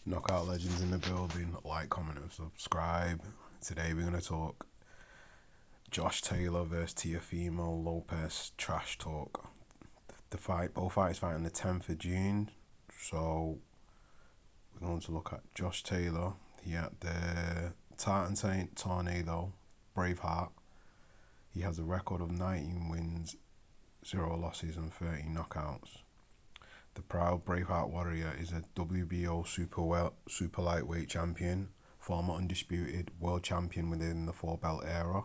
Knockout legends in the building. Like, comment, and subscribe. Today we're going to talk Josh Taylor versus Teofimo Lopez trash talk. Both fights fight on the 10th of June. So we're going to look at Josh Taylor. He had the Tartan Tornado, Braveheart. He has a record of 19 wins, 0 losses and 30 knockouts. The proud Braveheart warrior is a WBO super lightweight champion, former undisputed world champion within the 4-belt era,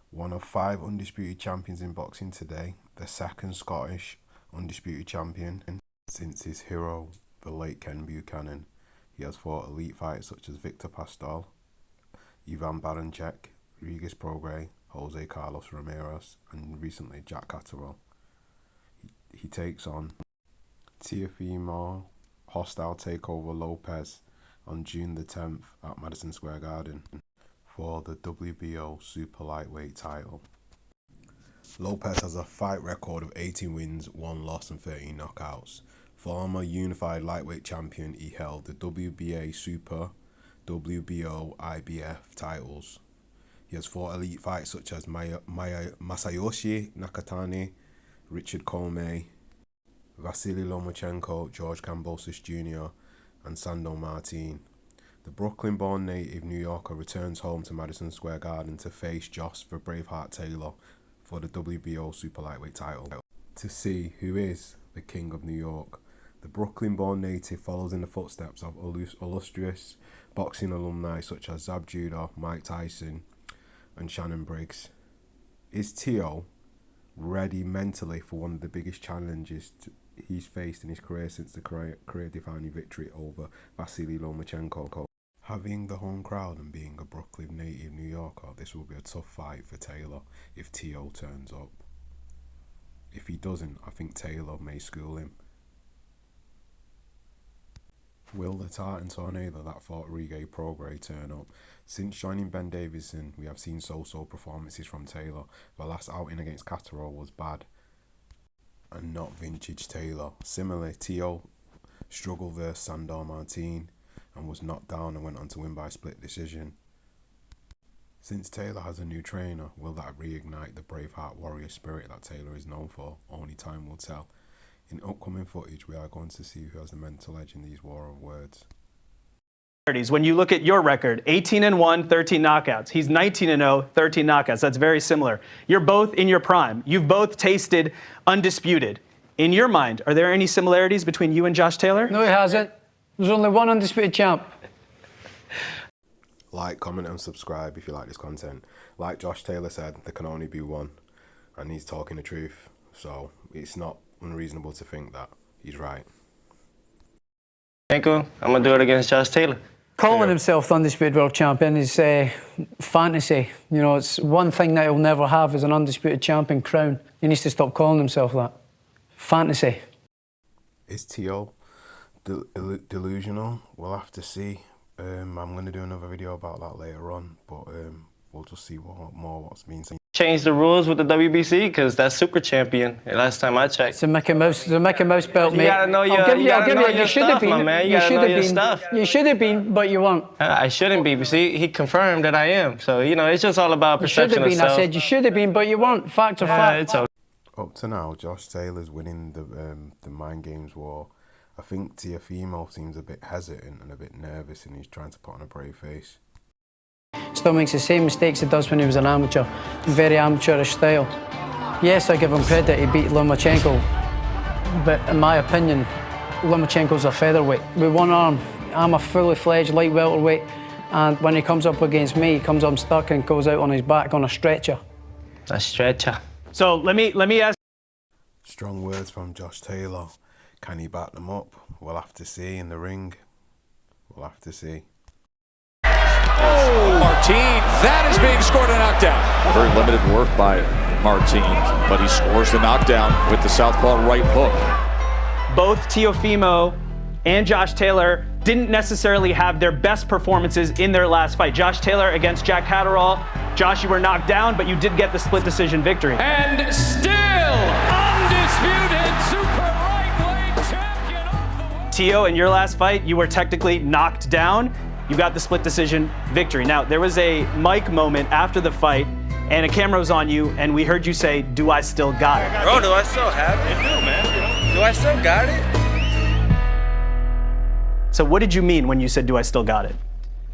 one of 5 undisputed champions in boxing today, the second Scottish undisputed champion since his hero, the late Ken Buchanan. He has fought elite fighters such as Victor Pastor, Ivan Barancek, Regis Prograis, Jose Carlos Ramirez, and recently Jack Catterall. He takes on Teofimo hostile takeover Lopez on June the 10th at Madison Square Garden for the WBO super lightweight title. Lopez has a fight record of 18 wins, 1 loss and 13 knockouts. Former unified lightweight champion, he held the WBA Super, WBO, IBF titles. He has fought elite fights such as Masayoshi Nakatani, Richard Comey, Vasily Lomachenko, George Kambosos Jr. and Sandor Martin. The Brooklyn-born native New Yorker returns home to Madison Square Garden to face Josh the Braveheart Taylor for the WBO super lightweight title. To see who is the King of New York, the Brooklyn-born native follows in the footsteps of illustrious boxing alumni such as Zab Judah, Mike Tyson and Shannon Briggs. Is Teo ready mentally for one of the biggest challenges he's faced in his career since the career-defining victory over Vasily Lomachenko? Having the home crowd and being a Brooklyn native New Yorker, this will be a tough fight for Taylor if Teo turns up. If he doesn't, I think Taylor may school him. Will the Tartan Tornado that fought Regis Prograis turn up? Since joining Ben Davison, we have seen so-so performances from Taylor. The last outing against Catterall was bad and not vintage Taylor. Similarly, Teo struggled versus Sandor Martin and was knocked down and went on to win by split decision. Since Taylor has a new trainer, will that reignite the Braveheart warrior spirit that Taylor is known for? Only time will tell. In upcoming footage, we are going to see who has the mental edge in these war of words. When you look at your record, 18-1, 13 knockouts. He's 19-0, 13 knockouts. That's very similar. You're both in your prime. You've both tasted undisputed. In your mind, are there any similarities between you and Josh Taylor? No, he hasn't. There's only one undisputed champ. Like, comment and subscribe if you like this content. Like Josh Taylor said, there can only be one, and he's talking the truth. So it's not unreasonable to think that he's right. I'm gonna do it against Josh Taylor. Calling himself the undisputed world champion is fantasy. You know, it's one thing that he'll never have is an undisputed champion crown. He needs to stop calling himself that. Fantasy. Is Teo delusional? We'll have to see. I'm going to do another video about that later on, but we'll just see what's being said. Change the rules with the WBC because that's super champion. Last time I checked. It's a Mickey Mouse belt, mate. You gotta know your, you should have been, my man. You gotta know your stuff. You should have been, but you weren't. I shouldn't be. But see, he confirmed that I am. So you know, it's just all about perception of self. I said you should have been, but you weren't. Fact or fact. It's okay. Up to now, Josh Taylor's winning the mind games war. I think Teofimo seems a bit hesitant and a bit nervous, and he's trying to put on a brave face. Still makes the same mistakes he does when he was an amateur. Very amateurish style. Yes, I give him credit, he beat Lomachenko. But in my opinion, Lomachenko's a featherweight. With one arm, I'm a fully fledged light welterweight. And when he comes up against me, he comes up stuck and goes out on his back on a stretcher. A stretcher. So let me ask. Strong words from Josh Taylor. Can he back them up? We'll have to see in the ring. We'll have to see. Oh, Martin, that is being scored a knockdown. Very limited work by Martin, but he scores the knockdown with the southpaw right hook. Both Teofimo and Josh Taylor didn't necessarily have their best performances in their last fight. Josh Taylor against Jack Catterall. Josh, you were knocked down, but you did get the split decision victory. And still undisputed super lightweight champion of the world. Teo, in your last fight, you were technically knocked down. You got the split decision victory. Now, there was a mic moment after the fight, and a camera was on you, and we heard you say, "Do I still got it?" Bro, do I still have it? You do, man. Do I still got it? So what did you mean when you said, "Do I still got it"?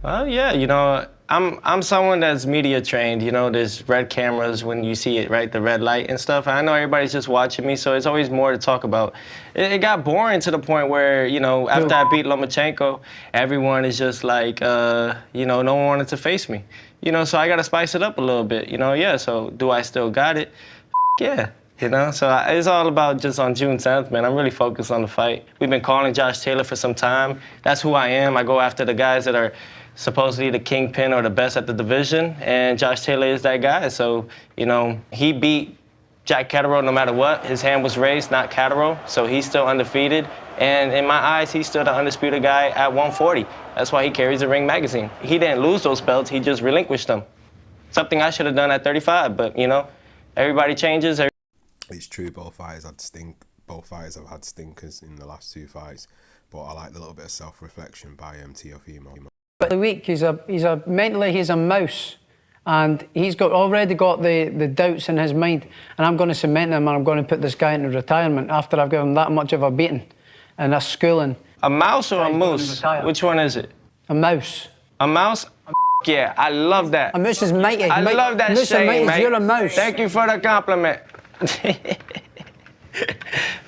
Well, yeah, you know, I'm someone that's media trained. You know, there's red cameras when you see it, right? The red light and stuff. I know everybody's just watching me, so it's always more to talk about. It got boring to the point where, you know, after I beat Lomachenko, everyone is just like, you know, no one wanted to face me. You know, so I got to spice it up a little bit. You know, yeah. So do I still got it? Yeah. You know, so it's all about just on June 10th, man. I'm really focused on the fight. We've been calling Josh Taylor for some time. That's who I am. I go after the guys that are supposedly the kingpin or the best at the division, and Josh Taylor is that guy. So, you know, he beat Jack Catterall no matter what. His hand was raised, not Catterall, so he's still undefeated. And in my eyes, he's still the undisputed guy at 140. That's why he carries the Ring magazine. He didn't lose those belts, he just relinquished them. Something I should have done at 35, but, you know, everybody changes. It's true, both fighters have had stinkers in the last two fights, but I like the little bit of self-reflection by Teofimo. But the week mentally he's a mouse, and he's already got the doubts in his mind, and I'm going to cement him, and I'm going to put this guy into retirement after I've given him that much of a beating and a schooling. A mouse or a moose? Which one is it? A mouse. A mouse? Yeah, I love that. A mouse is mighty. I love that shade, mate. You're a mouse. Thank you for the compliment.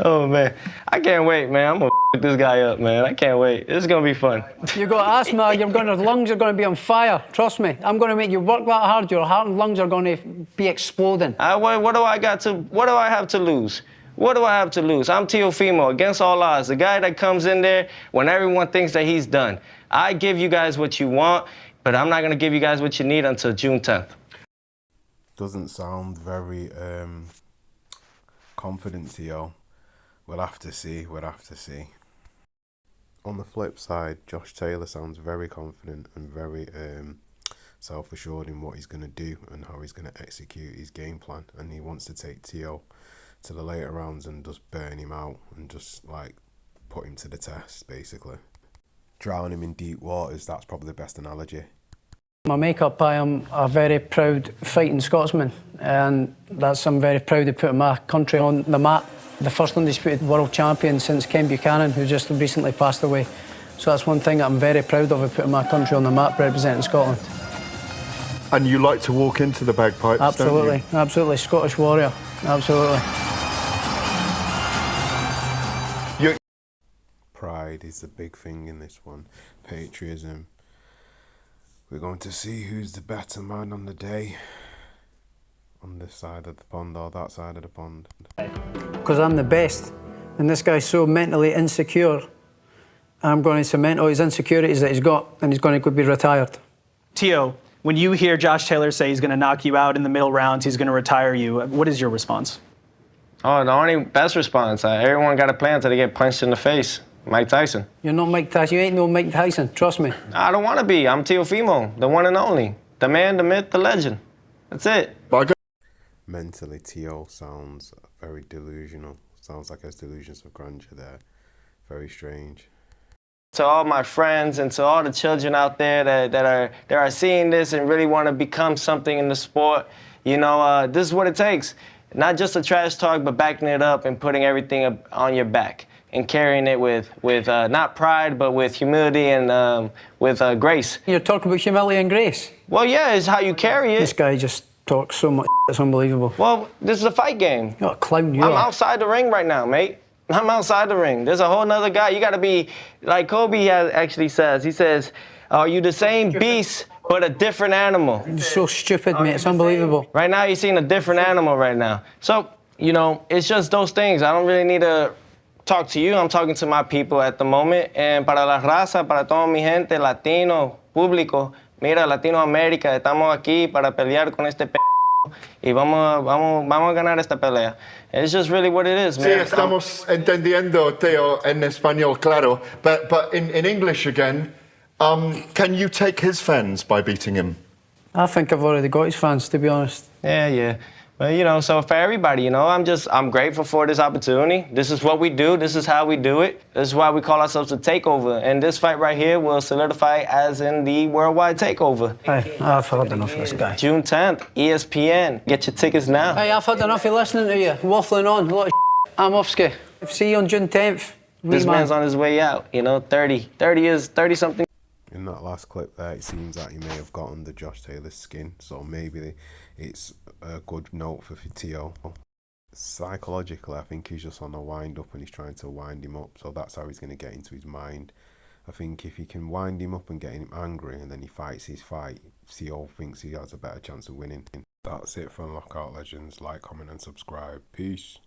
Oh, man. I can't wait, man. I'm going to this guy up, man. I can't wait. This is going to be fun. You've got asthma, your lungs are going to be on fire. Trust me. I'm going to make you work that hard. Your heart and lungs are going to be exploding. What do I have to lose? What do I have to lose? I'm Teofimo, against all odds. The guy that comes in there when everyone thinks that he's done. I give you guys what you want, but I'm not going to give you guys what you need until June 10th. Doesn't sound very confident, Teo. We'll have to see. On the flip side, Josh Taylor sounds very confident and very self-assured in what he's going to do and how he's going to execute his game plan. And he wants to take Teo to the later rounds and just burn him out and just like put him to the test, basically. Drown him in deep waters, that's probably the best analogy. My makeup, I am a very proud fighting Scotsman, and I'm very proud to put my country on the map. The first undisputed world champion since Ken Buchanan, who just recently passed away. So that's one thing I'm very proud of putting my country on the map, representing Scotland. And you like to walk into the bagpipes, absolutely, don't you? Absolutely, Scottish warrior, absolutely. Pride is the big thing in this one. Patriotism. We're going to see who's the better man on the day. On this side of the pond or that side of the pond. Because I'm the best, and this guy's so mentally insecure. I'm going to cement all his insecurities that he's got, and he's going to be retired. Teo, when you hear Josh Taylor say he's going to knock you out in the middle rounds, he's going to retire you, what is your response? Oh, the only best response. Everyone got a plan until they get punched in the face. Mike Tyson. You're not Mike Tyson. You ain't no Mike Tyson. Trust me. I don't want to be. I'm Teofimo, the one and only. The man, the myth, the legend. That's it. Mentally, Teo sounds very delusional. Sounds like has delusions of grandeur there. Very strange. To all my friends and to all the children out there that are seeing this and really want to become something in the sport, you know, this is what it takes. Not just a trash talk, but backing it up and putting everything up on your back and carrying it with not pride, but with humility and with grace. You're talking about humility and grace? Well, yeah, it's how you carry it. This guy just talks so much, it's unbelievable. Well, this is a fight game. You're a clown, you I'm are. outside the ring right now, mate. I'm outside the ring. There's a whole nother guy. You got to be, like Kobe actually says, he says, are you the same beast, but a different animal? You're so stupid, mate. It's unbelievable. Right now, you're seeing a different animal right now. So, you know, it's just those things. I don't really need to talk to you. I'm talking to my people at the moment. And para la raza, para toda mi gente, latino, público, mira, Latinoamérica, estamos aquí para pelear con este y vamos a ganar esta pelea. It's just really what it is, man. Sí, estamos entendiendo, Teo, en español, claro. But in English again, can you take his fans by beating him? I think I've already got his fans, to be honest. Yeah. But, you know, so for everybody, you know, I'm grateful for this opportunity. This is what we do. This is how we do it. This is why we call ourselves the Takeover. And this fight right here will solidify as in the worldwide takeover. Hey, I've heard enough of this guy. June 10th, ESPN. Get your tickets now. Hey, I've had enough of listening to you, waffling on, a lot of I'm Offski. See you on June 10th. This man's on his way out, you know, 30 something. In that last clip there, it seems that he may have got under Josh Taylor's skin, so maybe it's a good note for Teo. Psychologically, I think he's just on a wind up and he's trying to wind him up, so that's how he's going to get into his mind. I think if he can wind him up and get him angry and then he fights his fight, Teo thinks he has a better chance of winning. That's it from Knockout Legends. Like, comment and subscribe. Peace.